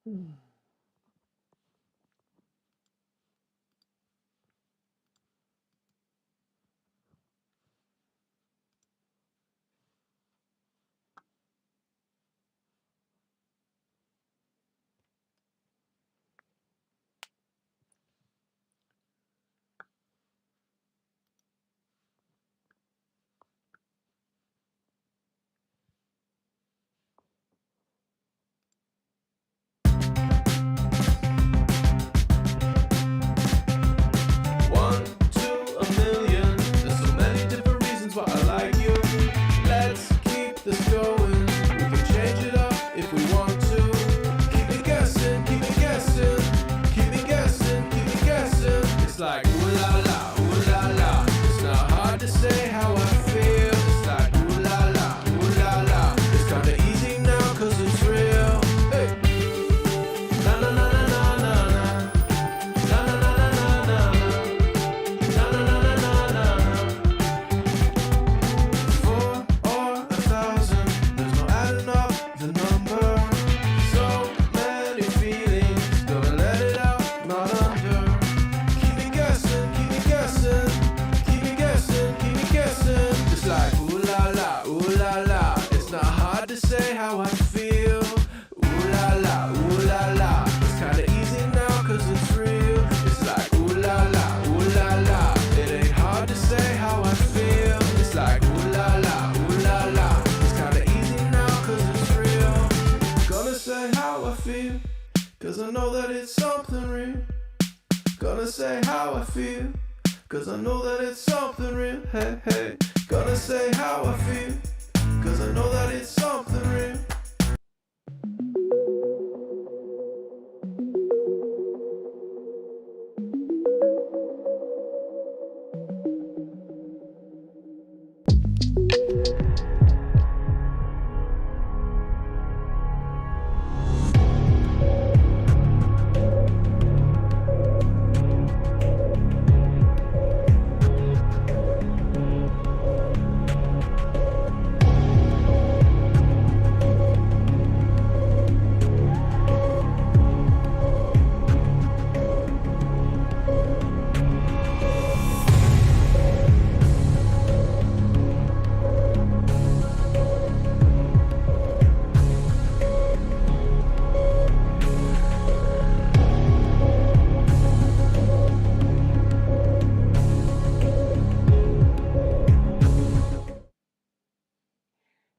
Hmm. One to a million. There's so many different reasons why I like you. Let's keep this going. We can change it up if we want to. Keep me guessing, keep me guessing. Keep me guessing, keep me guessing. It's like ooh la la, ooh la la. It's not hard to say how I feel. It's like ooh la la, ooh la la. It's kinda easy now cause it's real. Hey. Na na na na na na na. Na na na na na na. Na na na na na na. 4 or 1,000, there's no adding up the number. So many feelings, gonna let it out, not under. Keep me guessing, keep me guessing. Keep me guessing, keep me guessing. It's like ooh la la, ooh la la. It's not hard to say how I feel. Ooh la la, ooh la la. It's kinda easy now cause it's real. It's like ooh la la, ooh la la. It ain't hard to say how I feel. It's like ooh la la, ooh la la. It's kinda easy now cause it's real. Gonna say how I feel, cause I know that it's something real. Gonna say how I feel, cause I know that it's something real. Hey, hey. Gonna say how I feel, cause I know that it's something real.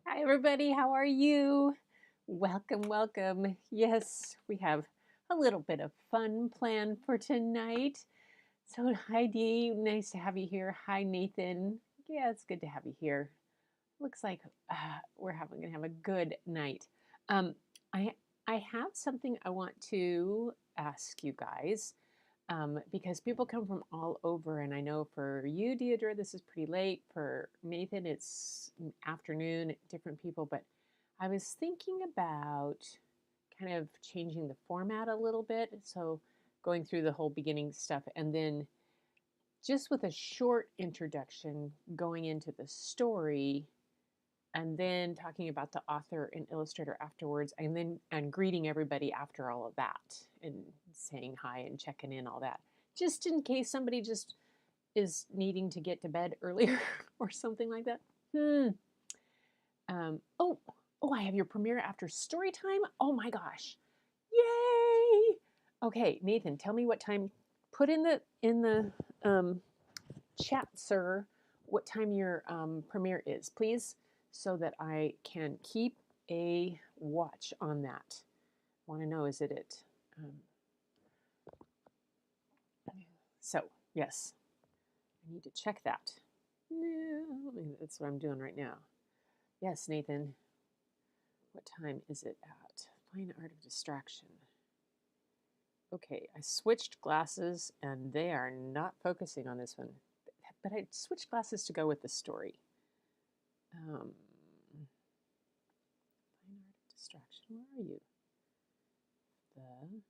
Hi, everybody. How are you? Welcome, welcome. Yes, we have a little bit of fun planned for tonight. So, hi, Dee. Nice to have you here. Hi, Nathan. Yeah, it's good to have you here. Looks like we're going to have a good night. Um, I I have something I want to ask you guys because people come from all over, and I know for you, Deidre, this is pretty late. For Nathan, it's afternoon. Different people, but I was thinking about kind of changing the format a little bit. So going through the whole beginning stuff, and then just with a short introduction, going into the story and then talking about the author and illustrator afterwards, and greeting everybody after all of that and saying hi and checking in, all that, just in case somebody just is needing to get to bed earlier or something like that. Oh, I have your premiere after story time. Oh my gosh, yay! Okay, Nathan, tell me what time. Put in the chat, sir, what time your premiere is, please, so that I can keep a watch on that. Want to know, is it it? So, yes, I need to check that. That's what I'm doing right now. Yes, Nathan, what time is it at? Fine Art of Distraction. Okay, I switched glasses and they are not focusing on this one. But I switched glasses to go with the story. Fine Art of Distraction, where are you?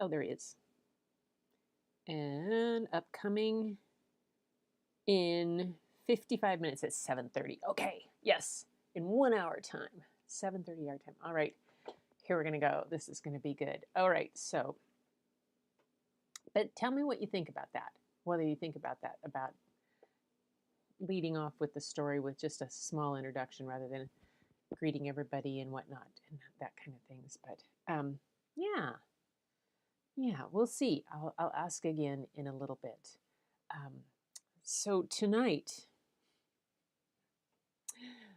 Oh, there he is. And upcoming in 55 minutes at 7:30. Okay, yes, in 1 hour time. 7:30 our time. All right, here we're going to go. This is going to be good. All right, so, but tell me what you think about that. Whether you think about that, about leading off with the story with just a small introduction rather than greeting everybody and whatnot and that kind of things. But yeah, we'll see. I'll ask again in a little bit. So tonight,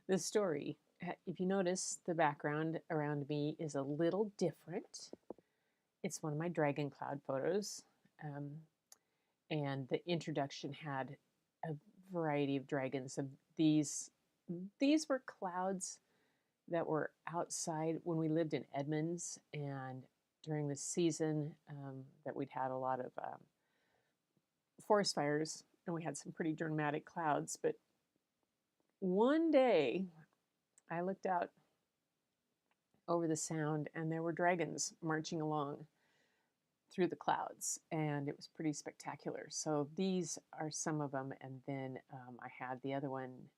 the story, if you notice, the background around me is a little different. It's one of my dragon cloud photos. And the introduction had a variety of dragons. Of these were clouds that were outside when we lived in Edmonds, and during the season that we'd had a lot of forest fires, and we had some pretty dramatic clouds. But one day I looked out over the sound and there were dragons marching along through the clouds, and it was pretty spectacular. So these are some of them, and then I had the other one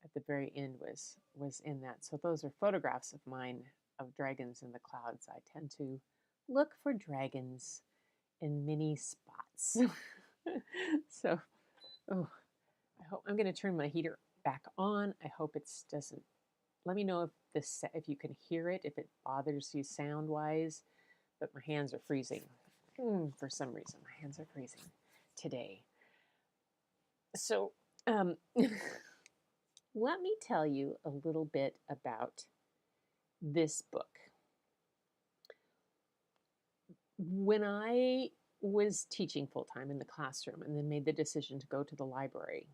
at the very end was in that. So those are photographs of mine of dragons in the clouds. I tend to look for dragons in many spots. So, oh, I hope I'm going to turn my heater back on. I hope it doesn't. Let me know if you can hear it, if it bothers you sound wise. But my hands are freezing. For some reason, my hands are freezing today. So, let me tell you a little bit about this book. When I was teaching full-time in the classroom and then made the decision to go to the library,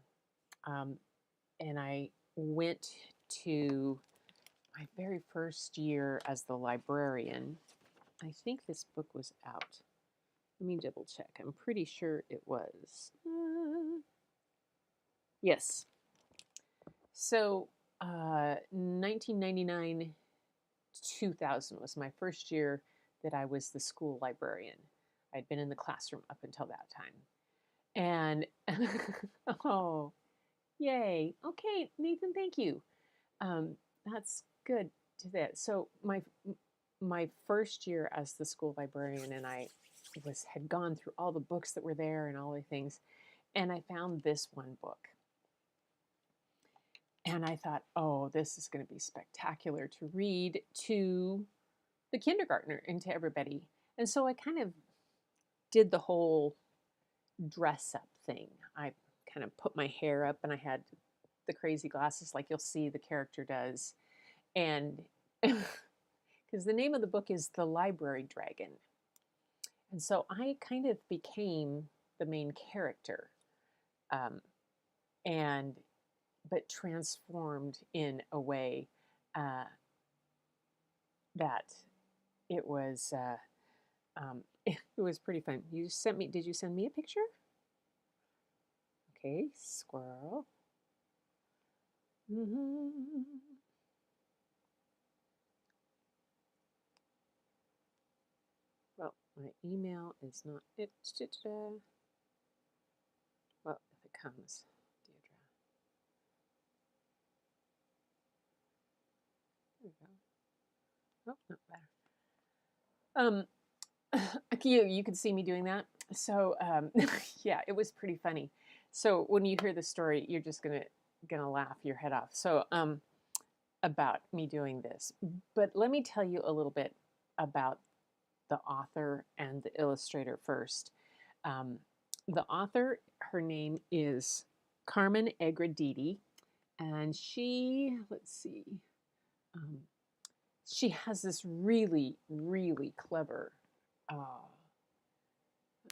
and I went to my very first year as the librarian, I think this book was out. Let me double check. I'm pretty sure it was. Yes. So 1999, 2000 was my first year that I was the school librarian. I'd been in the classroom up until that time. And, oh, yay. Okay, Nathan, thank you. That's good to that. So my first year as the school librarian, and I had gone through all the books that were there and all the things, and I found this one book. And I thought, oh, this is going to be spectacular to read to the kindergartner and to everybody. And so I kind of did the whole dress up thing. I kind of put my hair up and I had the crazy glasses like you'll see the character does. And because the name of the book is The Library Dragon. And so I kind of became the main character, but transformed in a way that it was it was pretty fun. Did you send me a picture? Okay, squirrel. Well, my email is not it. Well, if it comes, Deirdre. There we go. Oh, not better. You can see me doing that. So yeah, it was pretty funny. So when you hear the story, you're just gonna laugh your head off. So about me doing this. But let me tell you a little bit about the author and the illustrator first. The author, her name is Carmen Agra Deedy, and she, let's see, she has this really, really clever, let's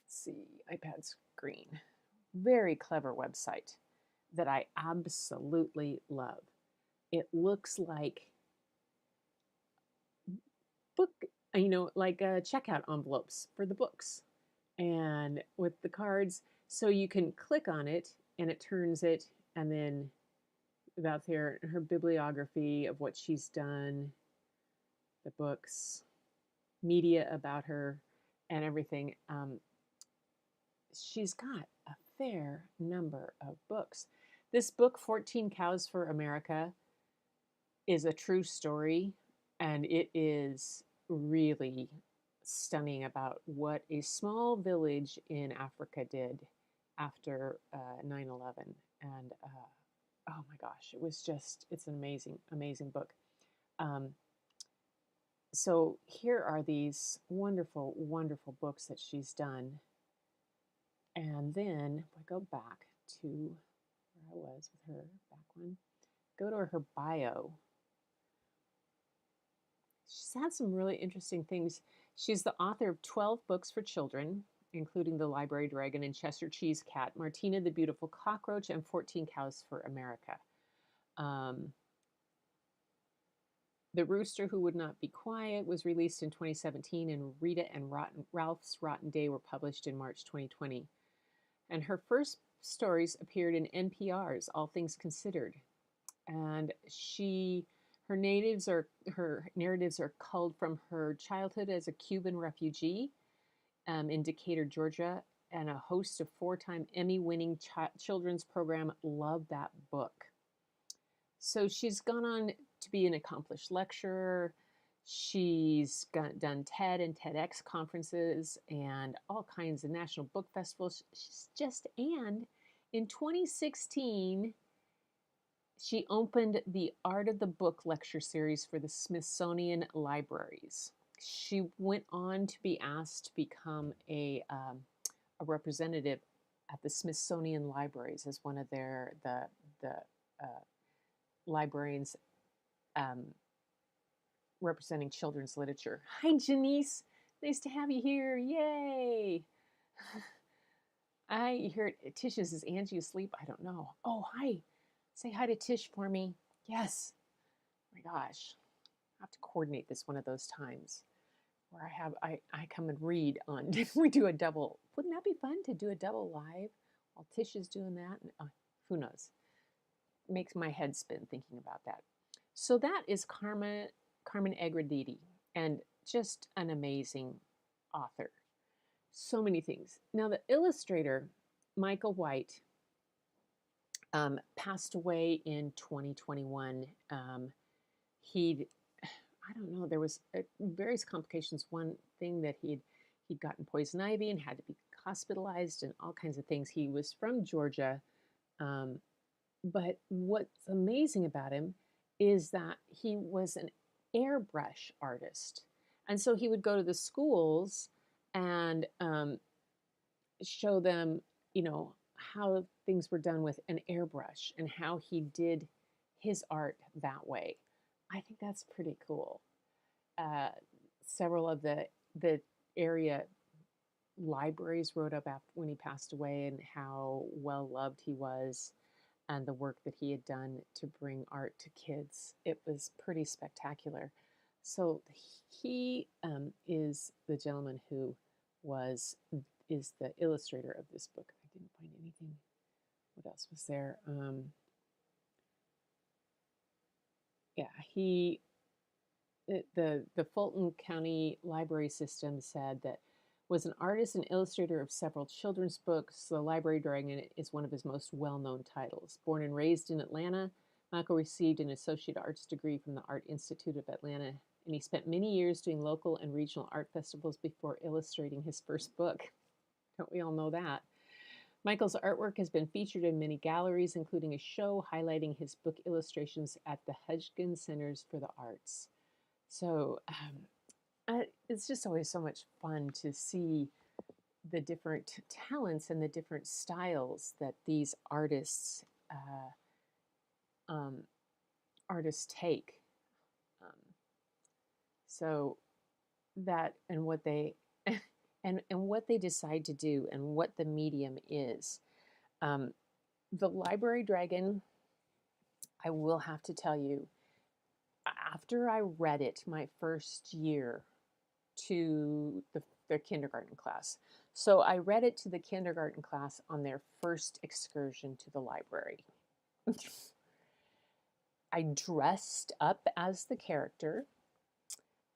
see, iPad screen, very clever website that I absolutely love. It looks like book, like checkout envelopes for the books, and with the cards, so you can click on it and it turns it, and then about her bibliography of what she's done, the books, media about her, and everything. She's got a fair number of books. This book, 14 Cows for America, is a true story, and it is really stunning about what a small village in Africa did after 9/11. And oh my gosh, it's an amazing, amazing book. Um, so here are these wonderful, wonderful books that she's done. And then if I go back to where I was with her, back one, go to her bio. She's had some really interesting things. She's the author of 12 books for children, including The Library Dragon and Cheshire Cheese Cat, Martina the Beautiful Cockroach, and 14 Cows for America. The Rooster Who Would Not Be Quiet was released in 2017, and Rita and Ralph's Rotten Day were published in March 2020. And her first stories appeared in NPR's All Things Considered. And her narratives are culled from her childhood as a Cuban refugee in Decatur, Georgia, and a host of 4-time Emmy-winning children's program Love That Book. So she's gone on to be an accomplished lecturer. She's done TED and TEDx conferences and all kinds of national book festivals. And in 2016, she opened the Art of the Book lecture series for the Smithsonian Libraries. She went on to be asked to become a representative at the Smithsonian Libraries as one of the librarians representing children's literature. Hi, Janice. Nice to have you here. Yay. I hear Tish's, is Angie asleep? I don't know. Oh, hi. Say hi to Tish for me. Yes. Oh my gosh. I have to coordinate this one of those times where I come and read on, we do a double. Wouldn't that be fun to do a double live while Tish is doing that? And, who knows? Makes my head spin thinking about that. So that is Carmen Agra Deedy, and just an amazing author. So many things. Now the illustrator, Michael White, passed away in 2021. I don't know, there was various complications. One thing that he'd gotten poison ivy and had to be hospitalized and all kinds of things. He was from Georgia. But what's amazing about him is that he was an airbrush artist. And so he would go to the schools and show them, how things were done with an airbrush and how he did his art that way. I think that's pretty cool. Several of the area libraries wrote up after when he passed away and how well loved he was and the work that he had done to bring art to kids. It was pretty spectacular. So he is the gentleman who is the illustrator of this book. I didn't find anything. What else was there? The Fulton County Library System said that was an artist and illustrator of several children's books. The Library Dragon is one of his most well-known titles. Born and raised in Atlanta, Michael received an Associate Arts degree from the Art Institute of Atlanta, and he spent many years doing local and regional art festivals before illustrating his first book. Don't we all know that? Michael's artwork has been featured in many galleries, including a show highlighting his book illustrations at the Hudgens Centers for the Arts. So it's just always so much fun to see the different talents and the different styles that these artists take. So that and what they and what they decide to do and what the medium is. The Library Dragon, I will have to tell you, after I read it my first year to their kindergarten class. So I read it to the kindergarten class on their first excursion to the library. I dressed up as the character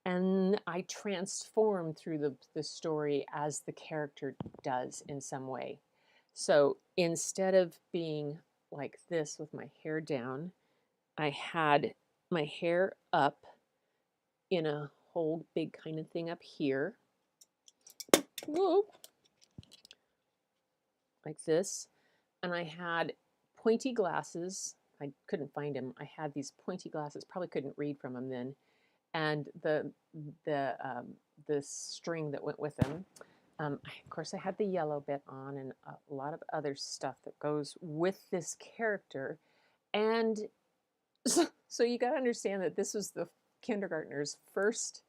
and I transformed through the story as the character does in some way. So instead of being like this with my hair down. I had my hair up in a whole big kind of thing up here. Whoa. Like this. And I had pointy glasses. I couldn't find them. I had these pointy glasses. Probably couldn't read from them then. And the string that went with them. Of course, I had the yellow bit on and a lot of other stuff that goes with this character. And so you got to understand that this was the kindergartner's first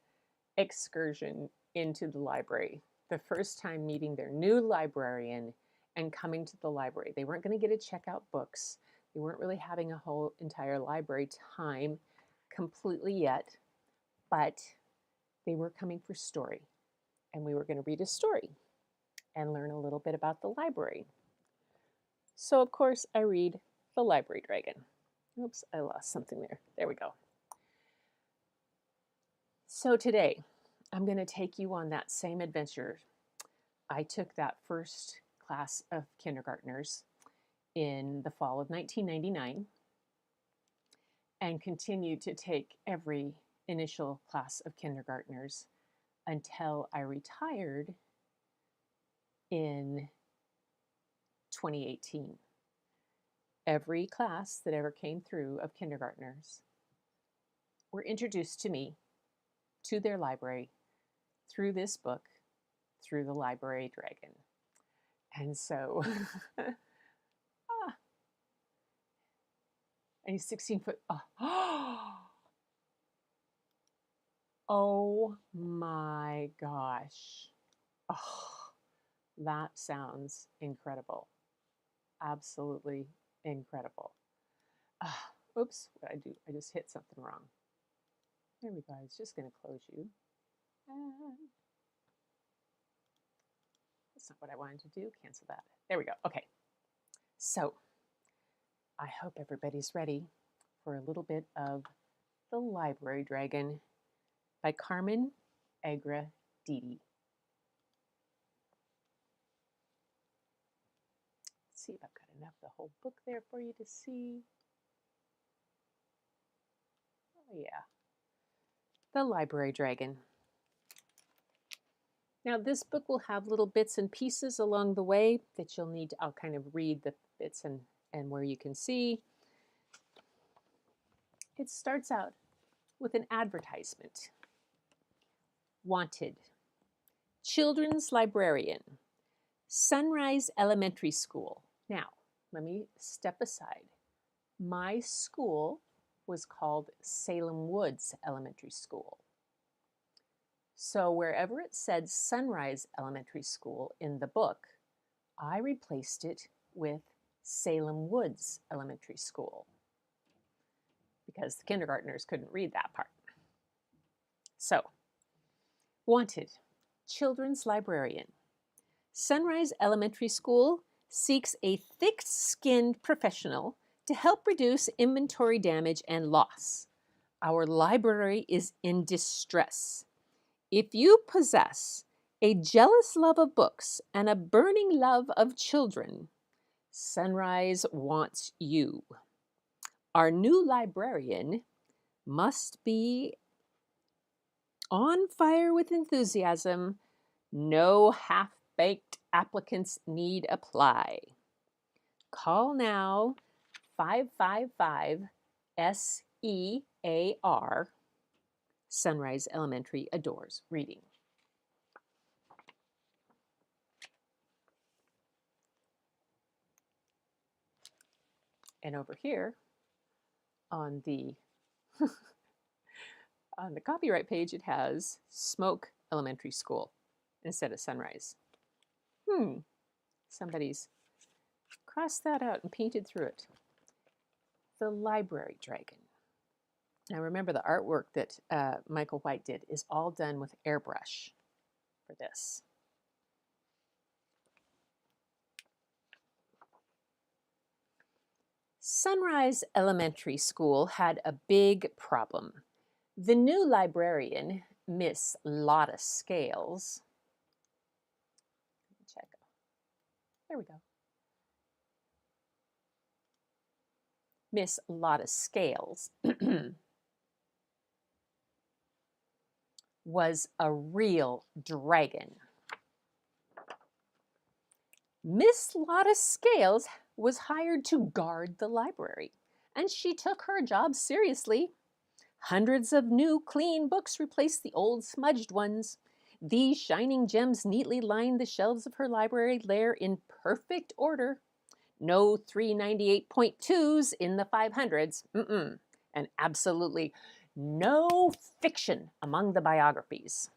excursion into the library, the first time meeting their new librarian and coming to the library. They weren't going to get to check out books. They weren't really having a whole entire library time completely yet, but they were coming for story. And we were going to read a story and learn a little bit about the library. So, of course, I read The Library Dragon. Oops, I lost something there. There we go. So today, I'm going to take you on that same adventure. I took that first class of kindergartners in the fall of 1999 and continued to take every initial class of kindergartners until I retired in 2018. Every class that ever came through of kindergartners were introduced to me, to their library, through this book, through the Library Dragon. And so, and he's 16 foot, oh my gosh. Oh, that sounds incredible. Absolutely incredible. Oops, what did I do? I just hit something wrong. There we go. I was just going to close you. That's not what I wanted to do. Cancel that. There we go. Okay. So I hope everybody's ready for a little bit of The Library Dragon by Carmen Agra Deedy. Let's see if I've got enough of the whole book there for you to see. Oh yeah. The Library Dragon. Now this book will have little bits and pieces along the way that you'll need to, I'll kind of read the bits and where you can see. It starts out with an advertisement. Wanted. Children's librarian. Sunrise Elementary School. Now, let me step aside. My school was called Salem Woods Elementary School. So wherever it said Sunrise Elementary School in the book, I replaced it with Salem Woods Elementary School because the kindergartners couldn't read that part. So, wanted, children's librarian. Sunrise Elementary School seeks a thick-skinned professional to help reduce inventory damage and loss. Our library is in distress. If you possess a jealous love of books and a burning love of children, Sunrise wants you. Our new librarian must be on fire with enthusiasm. No half-baked applicants need apply. Call now 555-SEAR. Sunrise Elementary adores reading. And over here on the on the copyright page, it has Smoke Elementary School instead of Sunrise. Somebody's crossed that out and painted through it. The Library Dragon. Now remember, the artwork that Michael White did is all done with airbrush for this. Sunrise Elementary School had a big problem. The new librarian, Miss Lotta Scales, check. There we go. Miss Lotta Scales was a real dragon. Miss Lotta Scales was hired to guard the library, and she took her job seriously. Hundreds of new, clean books replaced the old, smudged ones. These shining gems neatly lined the shelves of her library lair in perfect order. No 398.2s in the 500s. And absolutely no fiction among the biographies.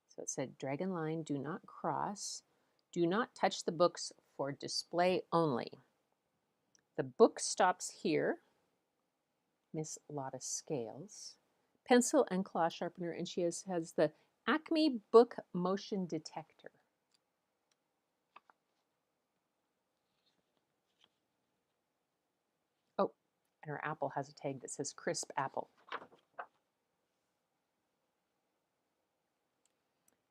So it said, Dragon line, do not cross. Do not touch the books for display only. The book stops here. Miss Lotta Scales. Pencil and claw sharpener, and she has the Acme book motion detector. Oh, and her apple has a tag that says crisp apple.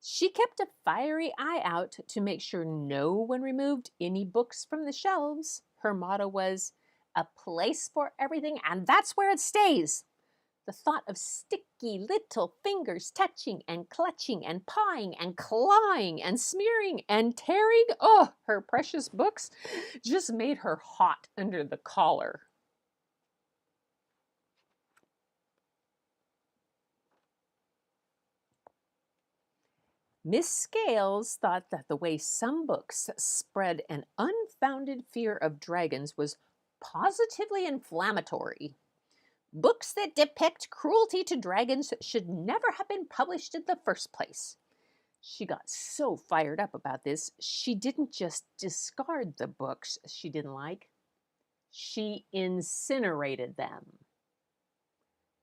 She kept a fiery eye out to make sure no one removed any books from the shelves. Her motto was, a place for everything, and that's where it stays. The thought of sticky little fingers touching and clutching and pawing and clawing and smearing and tearing, her precious books, just made her hot under the collar. Miss Scales thought that the way some books spread an unfounded fear of dragons was positively inflammatory. Books that depict cruelty to dragons should never have been published in the first place. She got so fired up about this, she didn't just discard the books she didn't like. She incinerated them.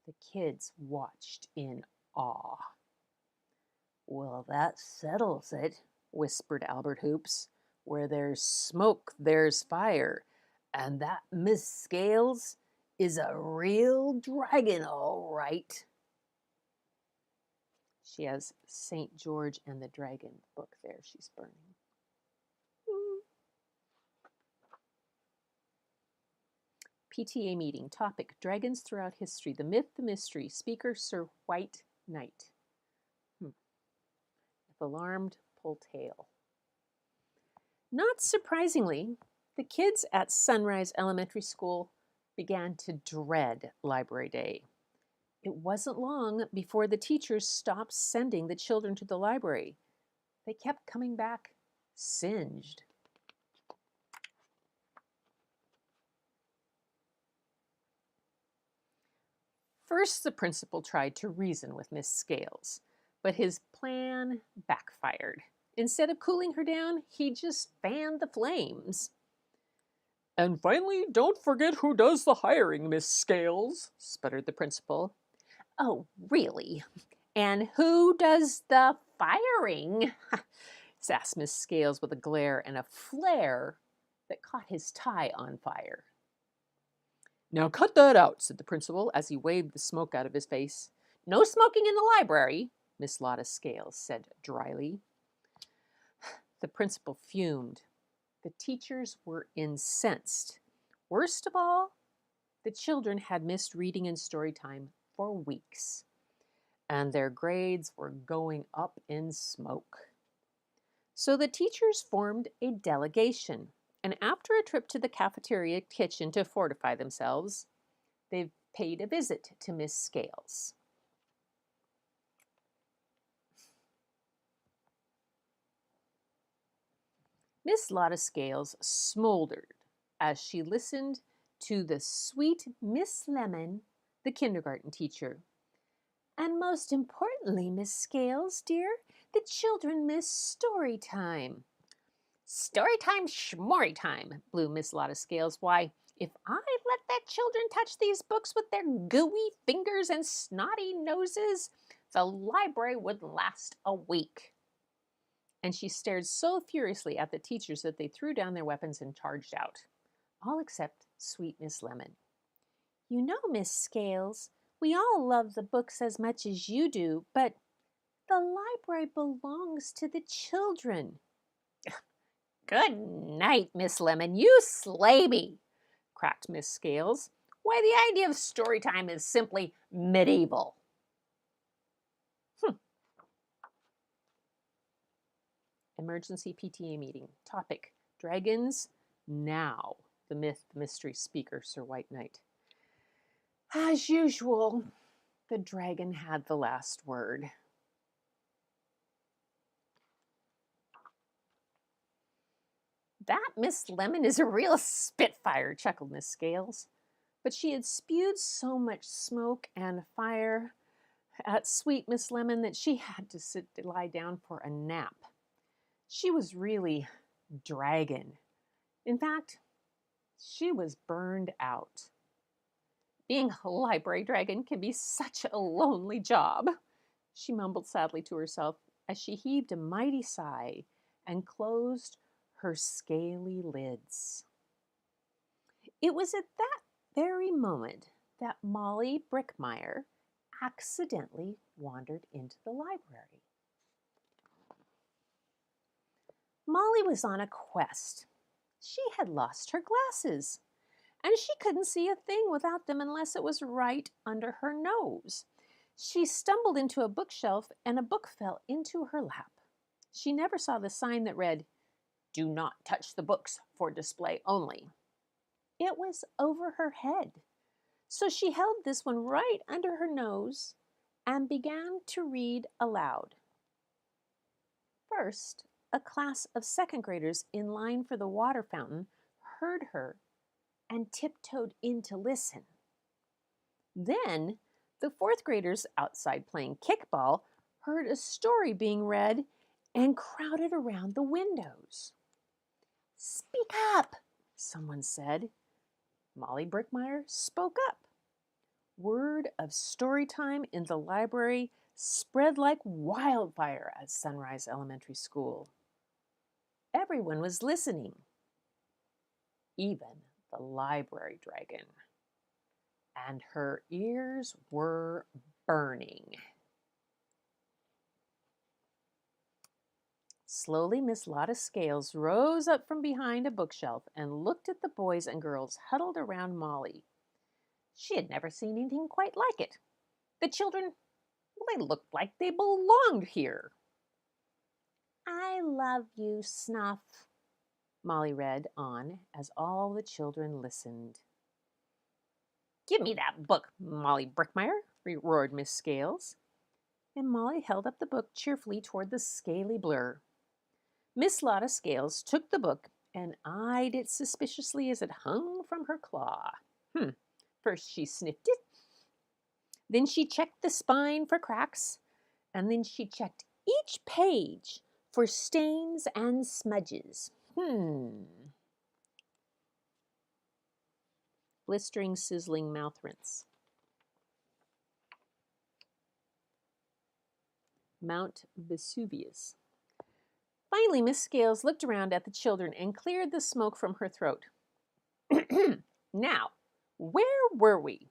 The kids watched in awe. Well, that settles it, whispered Albert Hoops. Where there's smoke, there's fire. And that Miss Scales is a real dragon, all right. She has St. George and the Dragon book there she's burning. PTA meeting. Topic, Dragons Throughout History. The Myth, the Mystery. Speaker, Sir White Knight. If alarmed, pull tail. Not surprisingly, the kids at Sunrise Elementary School began to dread Library Day. It wasn't long before the teachers stopped sending the children to the library. They kept coming back singed. First, the principal tried to reason with Miss Scales, but his plan backfired. Instead of cooling her down, he just fanned the flames. And finally, don't forget who does the hiring, Miss Scales, sputtered the principal. Oh, really? And who does the firing? Asked Miss Scales with a glare and a flare that caught his tie on fire. Now cut that out, said the principal as he waved the smoke out of his face. No smoking in the library, Miss Lotta Scales said dryly. The principal fumed. The teachers were incensed. Worst of all, the children had missed reading and story time for weeks, and their grades were going up in smoke. So the teachers formed a delegation, and after a trip to the cafeteria kitchen to fortify themselves, they paid a visit to Miss Scales. Miss Lotta Scales smoldered as she listened to the sweet Miss Lemon, the kindergarten teacher. And most importantly, Miss Scales, dear, the children miss story time. Story time, schmory time, blew Miss Lotta Scales. Why, if I let the children touch these books with their gooey fingers and snotty noses, the library would last a week. And she stared so furiously at the teachers that they threw down their weapons and charged out, all except sweet Miss Lemon. You know, Miss Scales, we all love the books as much as you do, but the library belongs to the children. Good night, Miss Lemon, you slay me, cracked Miss Scales. "Why, the idea of story time is simply medieval." Emergency PTA meeting. Topic: Dragons now. The myth, the mystery speaker, Sir White Knight. As usual, the dragon had the last word. "That Miss Lemon is a real spitfire," chuckled Miss Scales. But she had spewed so much smoke and fire at sweet Miss Lemon that she had to lie down for a nap. She was really dragging. In fact, she was burned out. Being a library dragon can be such a lonely job, she mumbled sadly to herself as she heaved a mighty sigh and closed her scaly lids. It was at that very moment that Molly Brickmeyer accidentally wandered into the library. Molly was on a quest. She had lost her glasses, and she couldn't see a thing without them unless it was right under her nose. She stumbled into a bookshelf, and a book fell into her lap. She never saw the sign that read, "Do not touch the books, for display only." It was over her head. So she held this one right under her nose and began to read aloud. First, a class of second graders in line for the water fountain heard her and tiptoed in to listen. Then, the fourth graders outside playing kickball heard a story being read and crowded around the windows. "Speak up," someone said. Molly Brickmeyer spoke up. Word of story time in the library spread like wildfire at Sunrise Elementary School. Everyone was listening, even the library dragon, and her ears were burning. Slowly, Miss Lotta Scales rose up from behind a bookshelf and looked at the boys and girls huddled around Molly. She had never seen anything quite like it. The children, well, they looked like they belonged here. "I love you, Snuff," Molly read on as all the children listened. "Give me that book, Molly Brickmeyer," roared Miss Scales. And Molly held up the book cheerfully toward the scaly blur. Miss Lotta Scales took the book and eyed it suspiciously as it hung from her claw. First she sniffed it, then she checked the spine for cracks, and then she checked each page for stains and smudges. Blistering, sizzling mouth rinse. Mount Vesuvius. Finally, Miss Scales looked around at the children and cleared the smoke from her throat. "Now, where were we?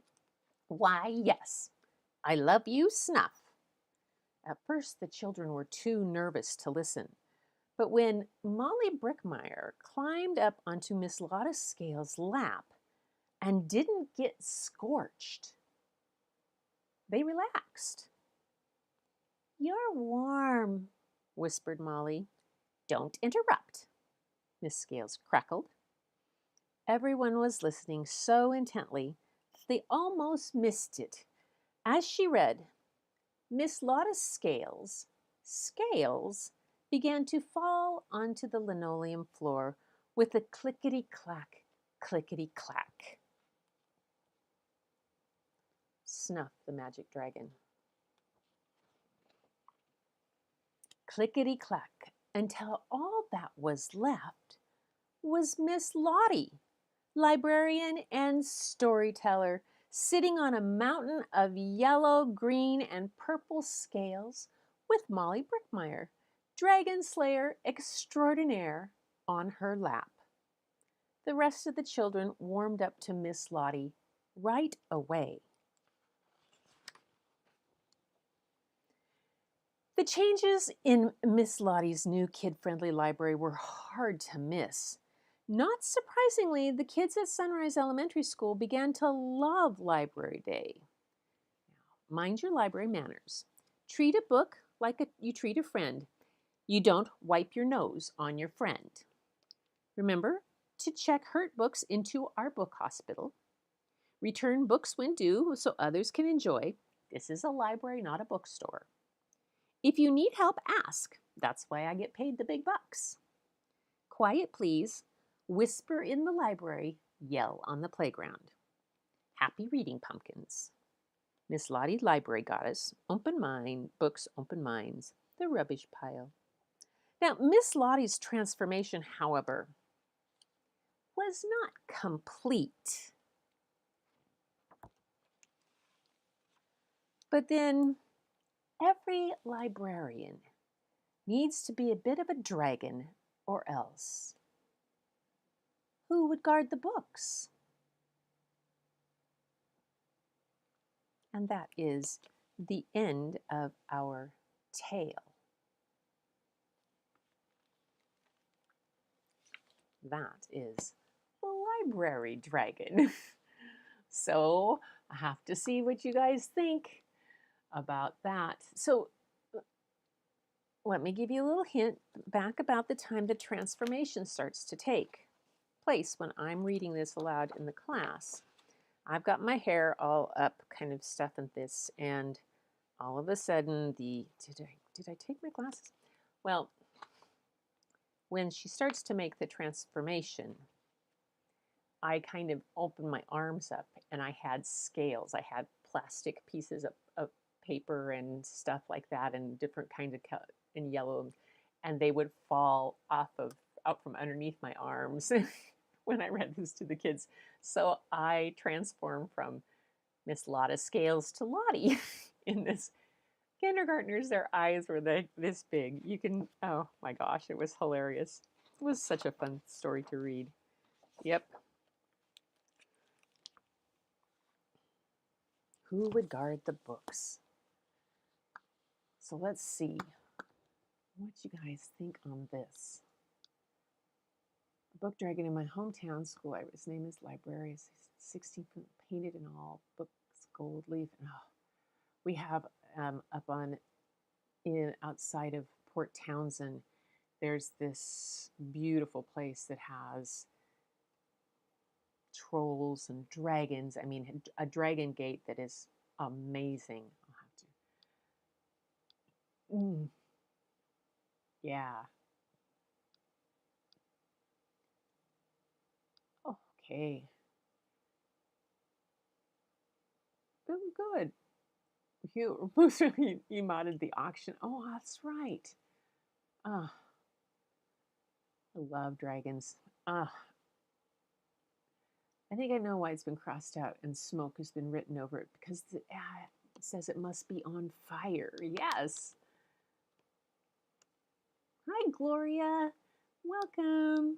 Why, yes, I love you, Snuff." At first, the children were too nervous to listen. But when Molly Brickmeyer climbed up onto Miss Lotta Scales' lap and didn't get scorched, they relaxed. "You're warm," whispered Molly. "Don't interrupt," Miss Scales crackled. Everyone was listening so intently that they almost missed it. As she read, Miss Lotta Scales' scales began to fall onto the linoleum floor with a clickety-clack, clickety-clack. Snuff the magic dragon. Clickety-clack, until all that was left was Miss Lottie, librarian and storyteller, sitting on a mountain of yellow, green, and purple scales with Molly Brickmeyer, dragon slayer extraordinaire, on her lap. The rest of the children warmed up to Miss Lottie right away. The changes in Miss Lottie's new kid-friendly library were hard to miss. Not surprisingly, the kids at Sunrise Elementary School began to love Library Day. Mind your library manners. Treat a book like you treat a friend. You don't wipe your nose on your friend. Remember to check hurt books into our book hospital. Return books when due so others can enjoy. This is a library, not a bookstore. If you need help, ask. That's why I get paid the big bucks. Quiet, please. Whisper in the library. Yell on the playground. Happy reading, pumpkins. Miss Lottie, library goddess. Open mind, books, open minds. The rubbish pile. Now, Miss Lottie's transformation, however, was not complete. But then every librarian needs to be a bit of a dragon, or else who would guard the books? And that is the end of our tale. That is the library dragon. So I have to see what you guys think about that. So let me give you a little hint back about the time the transformation starts to take place when I'm reading this aloud in the class. I've got my hair all up, kind of stuffing this, and all of a sudden did I take my glasses? Well, when she starts to make the transformation, I kind of opened my arms up and I had scales. I had plastic pieces of paper and stuff like that, and different kinds of and yellow, and they would fall out from underneath my arms when I read this to the kids. So I transformed from Miss Lotta Scales to Lottie in this. Kindergartners, their eyes were this big. You can, oh my gosh, it was hilarious. It was such a fun story to read. Yep. Who would guard the books? So let's see what you guys think on this. Book Dragon in my hometown school. His name is Librarian. 16 painted in all books, gold leaf. Oh, we have up outside of Port Townsend, there's this beautiful place that has trolls and dragons. I mean, a dragon gate that is amazing. I'll have to. Yeah. Okay. Oh, good. You modded the auction. Oh, that's right. I love dragons. I think I know why it's been crossed out and smoke has been written over it, because it says it must be on fire. Yes. Hi, Gloria. Welcome.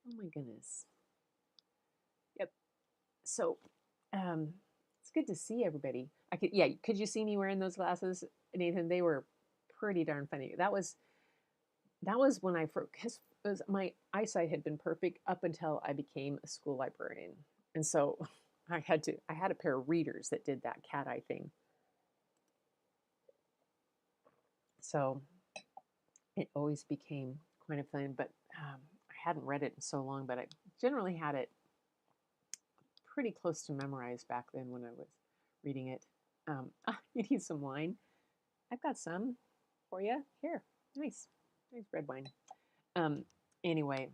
Oh my goodness. Yep. So, it's good to see everybody. Could you see me wearing those glasses, Nathan? They were pretty darn funny. That was when I first, because my eyesight had been perfect up until I became a school librarian. And so I had a pair of readers that did that cat eye thing. So it always became quite a fun, but I hadn't read it in so long, but I generally had it pretty close to memorized back then when I was reading it. You need some wine? I've got some for you. Here, nice red wine. Anyway,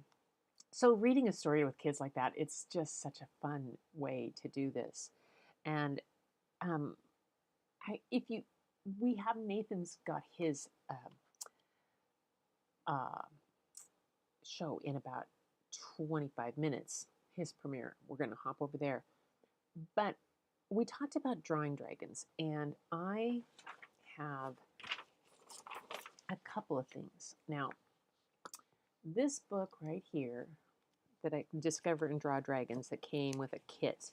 so reading a story with kids like that, it's just such a fun way to do this. And we have Nathan's got his show in about 25 minutes, his premiere. We're going to hop over there. But we talked about drawing dragons, and I have a couple of things. Now, this book right here that I discovered and Draw Dragons that came with a kit,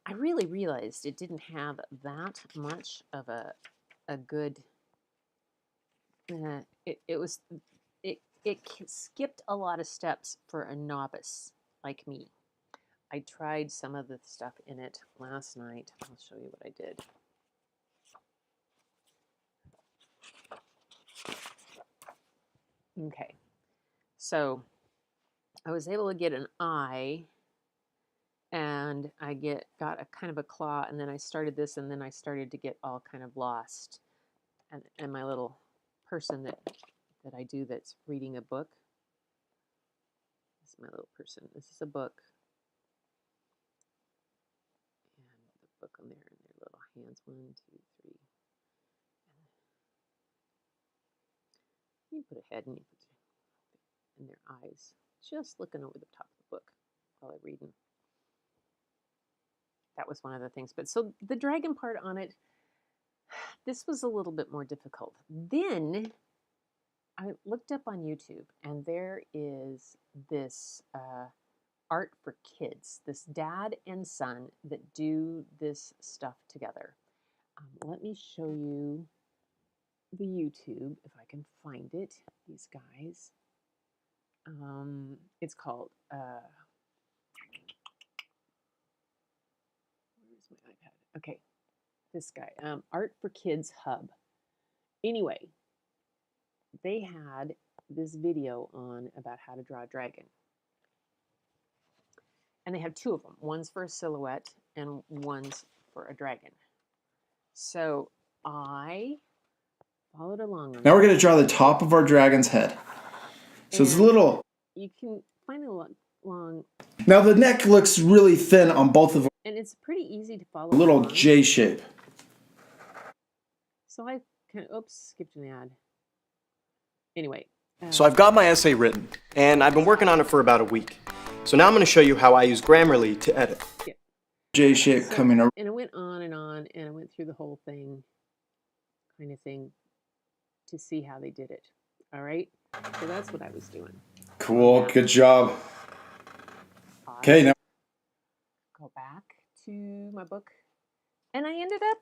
I really realized it didn't have that much of a good, it skipped a lot of steps for a novice like me. I tried some of the stuff in it last night. I'll show you what I did. Okay, so I was able to get an eye, and I got a kind of a claw, and then I started this, and then I started to get all kind of lost. And my little person that I do that's reading a book. This is my little person. This is a book. And the book on there, and their little hands. 1, 2, 3. You put a head, and you put in their eyes, just looking over the top of the book while I'm reading. That was one of the things. But so the dragon part on it, this was a little bit more difficult. Then I looked up on YouTube, and there is this art for kids, this dad and son that do this stuff together. Let me show you the YouTube, if I can find it, these guys. It's called, where's my iPad? Okay, this guy, Art for Kids Hub. Anyway, they had this video on about how to draw a dragon. And they have two of them. One's for a silhouette and one's for a dragon. So I followed along. Now we're going to draw the top of our dragon's head. So it's a little... You can find a long... Now the neck looks really thin on both of them. And it's pretty easy to follow. A little along. J shape. So I kind of... Oops, skipped an ad. Anyway. So I've got my essay written, and I've been working on it for about a week. So now I'm going to show you how I use Grammarly to edit. Yeah. J shape coming around. And it went on, and I went through the whole thing, kind of thing, to see how they did it. All right? So that's what I was doing. Cool, good job. Okay, now go back to my book, and I ended up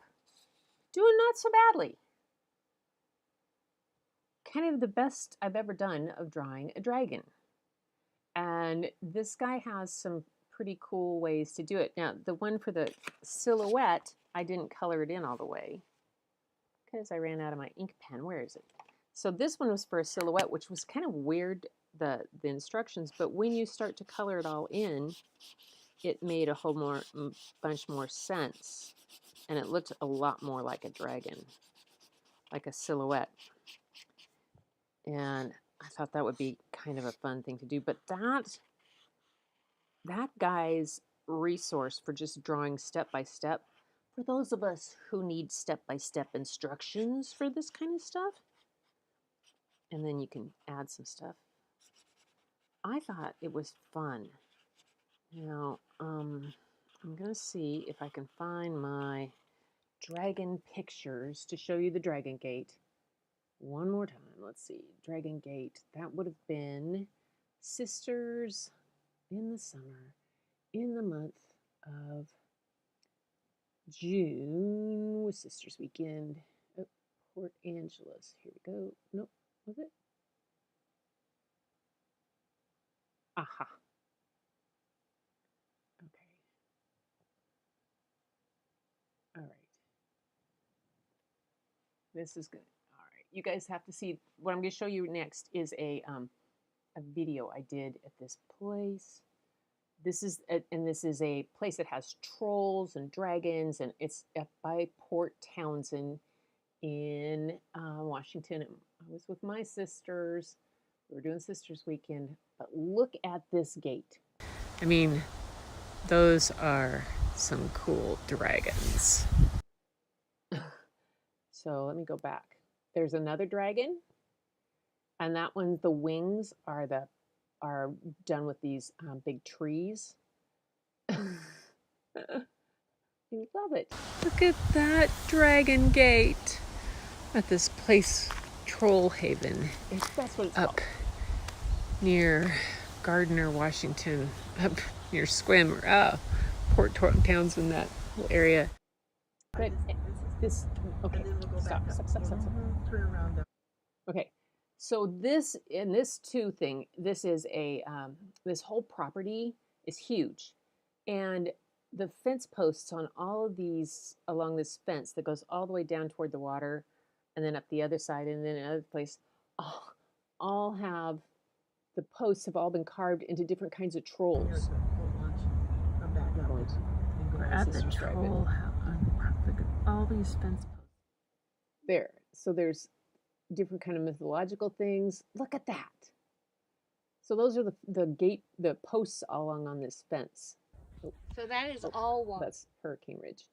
doing not so badly. Kind of the best I've ever done of drawing a dragon. And this guy has some pretty cool ways to do it. Now, the one for the silhouette, I didn't color it in all the way because I ran out of my ink pen. Where is it? So this one was for a silhouette, which was kind of weird, the instructions, but when you start to color it all in, it made a whole bunch more sense, and it looked a lot more like a dragon, like a silhouette. And I thought that would be kind of a fun thing to do. But that guy's resource for just drawing step by step, for those of us who need step by step instructions for this kind of stuff, and then you can add some stuff. I thought it was fun. Now, I'm going to see if I can find my dragon pictures to show you the dragon gate. One more time. Let's see. Dragon gate. That would have been Sisters in the summer, in the month of June with Sisters Weekend. Oh, Port Angeles. Here we go. Nope. Was it? Aha. Okay. All right. This is good. All right. You guys have to see. What I'm going to show you next is a video I did at this place. This is a place that has trolls and dragons, and it's by Port Townsend in Washington. I was with my sisters. We were doing Sisters Weekend, but look at this gate. I mean, those are some cool dragons. So let me go back. There's another dragon, and that one, the wings are done with these big trees. You love it. Look at that dragon gate at this place, Troll Haven. That's what it's up called. Near Gardner, Washington, up near Squim, or Port Townsend, that whole area. But this, okay, stop. Turn around. Okay, So this in this two thing, this is a this whole property is huge, and the fence posts on all of these along this fence that goes all the way down toward the water, and then up the other side, and then another place, all have the posts have all been carved into different kinds of trolls. We're at the troll house. Look at all these fence posts. There, so there's different kind of mythological things. Look at that. So those are the posts all along on this fence. So that is all water. That's Hurricane Ridge.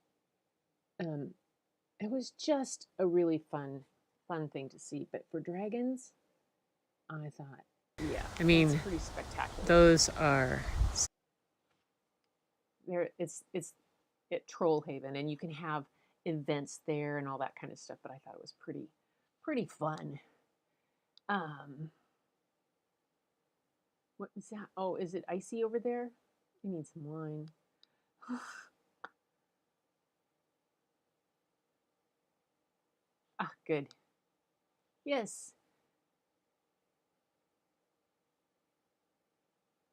It was just a really fun thing to see. But for dragons, I thought, yeah, I mean, that's pretty spectacular. Those are. There, it's at Troll Haven, and you can have events there and all that kind of stuff. But I thought it was pretty fun. What is that? Oh, is it icy over there? I need some wine. Ah, good. Yes.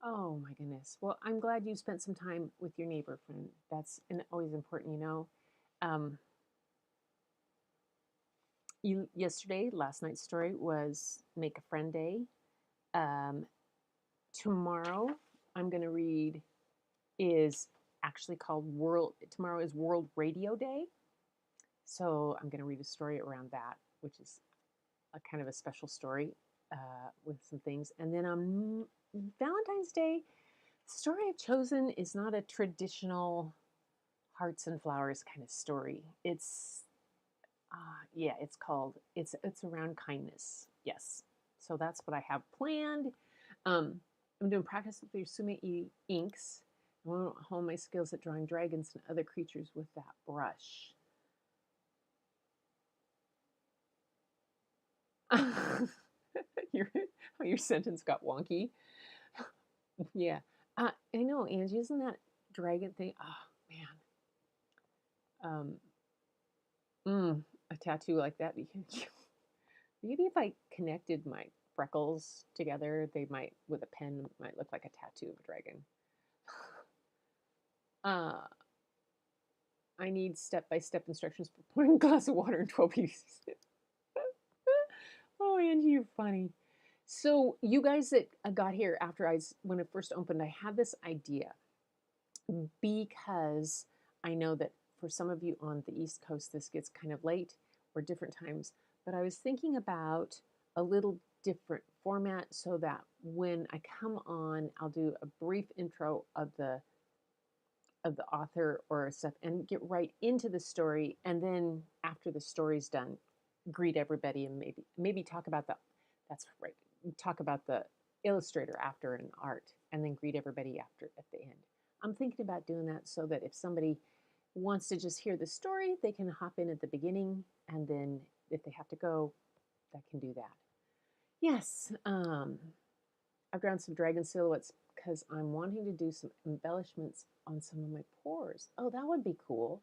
Oh my goodness. Well, I'm glad you spent some time with your neighbor friend. That's always important, you know. Last night's story was Make a Friend Day. Tomorrow I'm going to read is actually called tomorrow is World Radio Day. So I'm going to read a story around that, which is a kind of a special story with some things. And then on Valentine's Day, the story I've chosen is not a traditional hearts and flowers kind of story. It's it's around kindness. Yes. So that's what I have planned. I'm doing practice with the Sume inks. I want to hone my skills at drawing dragons and other creatures with that brush. your sentence got wonky. Yeah. I know, Angie, isn't that dragon thing? Oh, man. A tattoo like that. Maybe if I connected my freckles together, they might, with a pen, might look like a tattoo of a dragon. I need step-by-step instructions for pouring a glass of water in 12 pieces. Oh, Angie, you're funny. So you guys that got here after when it first opened, I had this idea because I know that for some of you on the East Coast, this gets kind of late or different times, but I was thinking about a little different format so that when I come on, I'll do a brief intro of the author or stuff and get right into the story, and then after the story's done, greet everybody and maybe talk about talk about the illustrator after and art, and then greet everybody after at the end. I'm thinking about doing that so that if somebody wants to just hear the story, they can hop in at the beginning, and then if they have to go, that can do that. Yes, I've drawn some dragon silhouettes because I'm wanting to do some embellishments on some of my pours. Oh, that would be cool.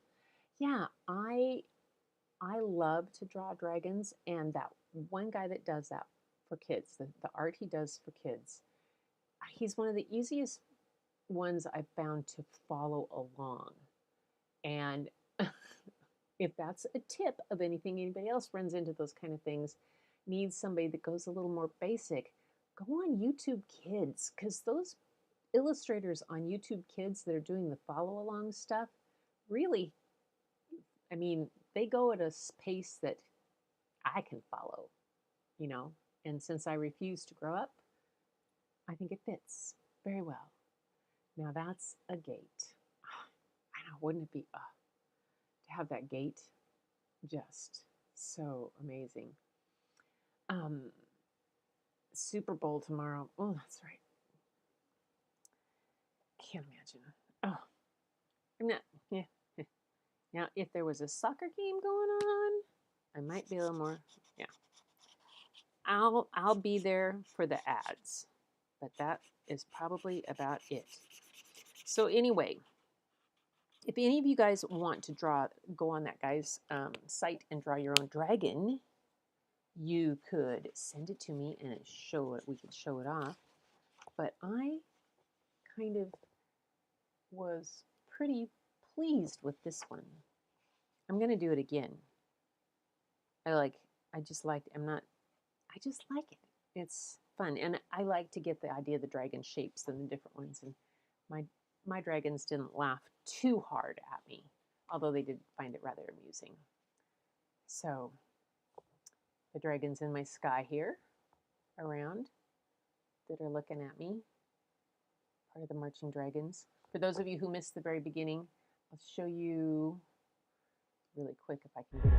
Yeah, I love to draw dragons, and that one guy that does that for kids, the art he does for kids, he's one of the easiest ones I've found to follow along. And if that's a tip of anything, anybody else runs into those kind of things, needs somebody that goes a little more basic, go on YouTube Kids, because those illustrators on YouTube Kids that are doing the follow along stuff, really, I mean, they go at a pace that I can follow, you know, and since I refuse to grow up, I think it fits very well. Now that's a gate. I know, wouldn't it be to have that gate? Just so amazing. Super Bowl tomorrow. Oh, that's right. Can't imagine. Oh, I'm not. Yeah. Now, if there was a soccer game going on, I might be a little more. Yeah. I'll be there for the ads, but that is probably about it. So anyway, if any of you guys want to go on that guy's site and draw your own dragon, you could send it to me and we could show it off. But I kind of was pretty pleased with this one. I'm going to do it again. I just like it. It's fun. And I like to get the idea of the dragon shapes and the different ones. And my dragons didn't laugh too hard at me, although they did find it rather amusing. So the dragons in my sky here around that are looking at me, part of the marching dragons. For those of you who missed the very beginning, I'll show you really quick if I can get it.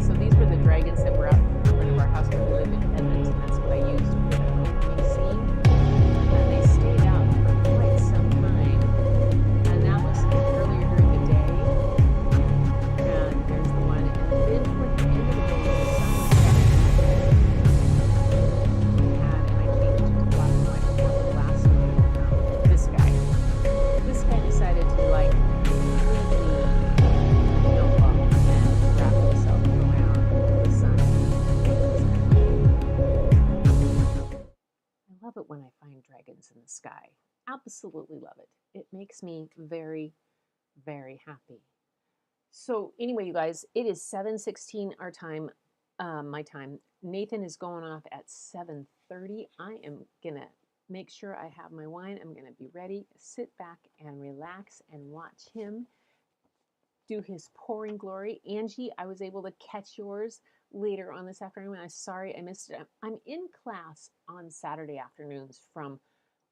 So these were the dragons that were out in front of our house when we lived in Edmonton. That's what I used for the opening scene. And they stayed out for quite some time. And that was earlier during the day. And there's the one. And then toward the end of the day, the sun was setting. And I changed it to black and white for the last one. This guy. This guy decided to love it when I find dragons in the sky. Absolutely love it. It makes me very, very happy. So anyway, you guys, it is 7:16 our time, my time. Nathan is going off at 7:30. I am gonna make sure I have my wine. I'm gonna be ready, sit back and relax and watch him do his pouring glory. Angie, I was able to catch yours later on this afternoon. I'm sorry I missed it. I'm in class on Saturday afternoons from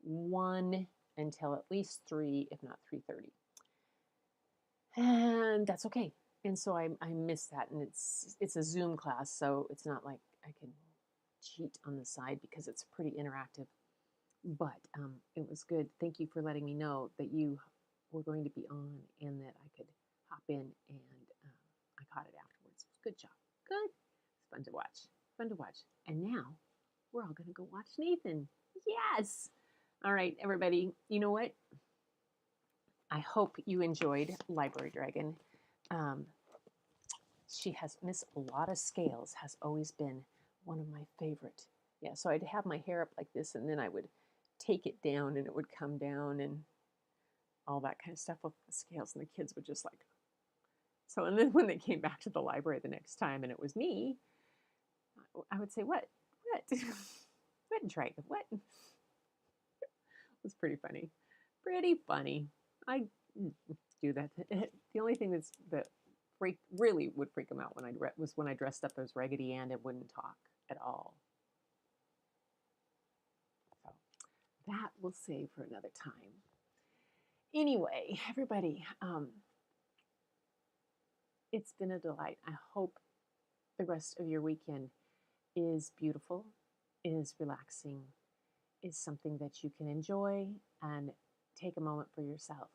1 until at least 3, if not 3:30. And that's okay. And so I missed that. And it's a Zoom class, so it's not like I can cheat on the side because it's pretty interactive. But it was good. Thank you for letting me know that you were going to be on and that I could hop in, and I caught it afterwards. Good job. Good. It's fun to watch. Fun to watch. And now we're all going to go watch Nathan. Yes. All right, everybody. You know what? I hope you enjoyed Library Dragon. She has Miss A Lot of Scales has always been one of my favorite. Yeah, so I'd have my hair up like this, and then I would take it down, and it would come down, and all that kind of stuff with the scales, and the kids would just like. So, and then when they came back to the library the next time, and it was me, I would say, "What? What dragon? What?" It was pretty funny. Pretty funny. I do that. The only thing that really would freak them out was when I dressed up as Raggedy Ann and wouldn't talk at all. So that we'll save for another time. Anyway, everybody, it's been a delight. I hope the rest of your weekend is beautiful, is relaxing, is something that you can enjoy and take a moment for yourself.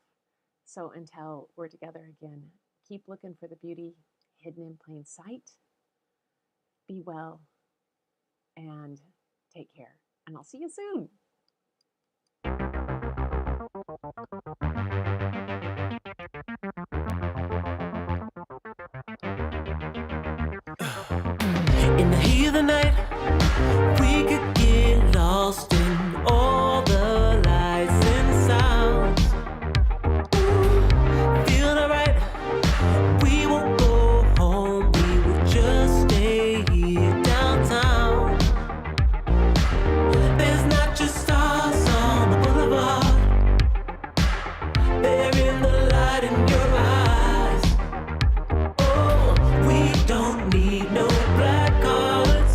So until we're together again, keep looking for the beauty hidden in plain sight. Be well and take care. And I'll see you soon. In the heat of the night, we could get lost in all the lights and sounds. Ooh, feeling alright. We won't go home, we will just stay here downtown. There's not just stars on the boulevard, they're in the light in your eyes. Oh, we don't need no black cards.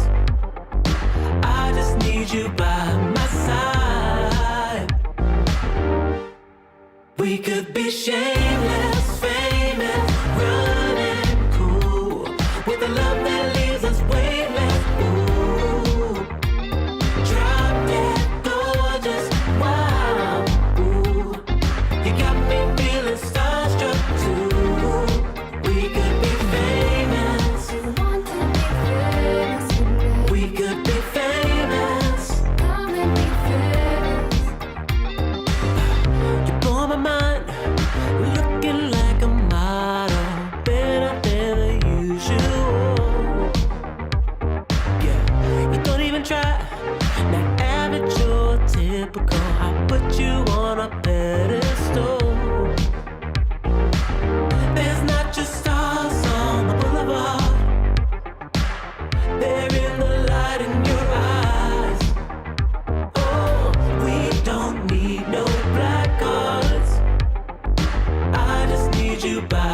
goodbye.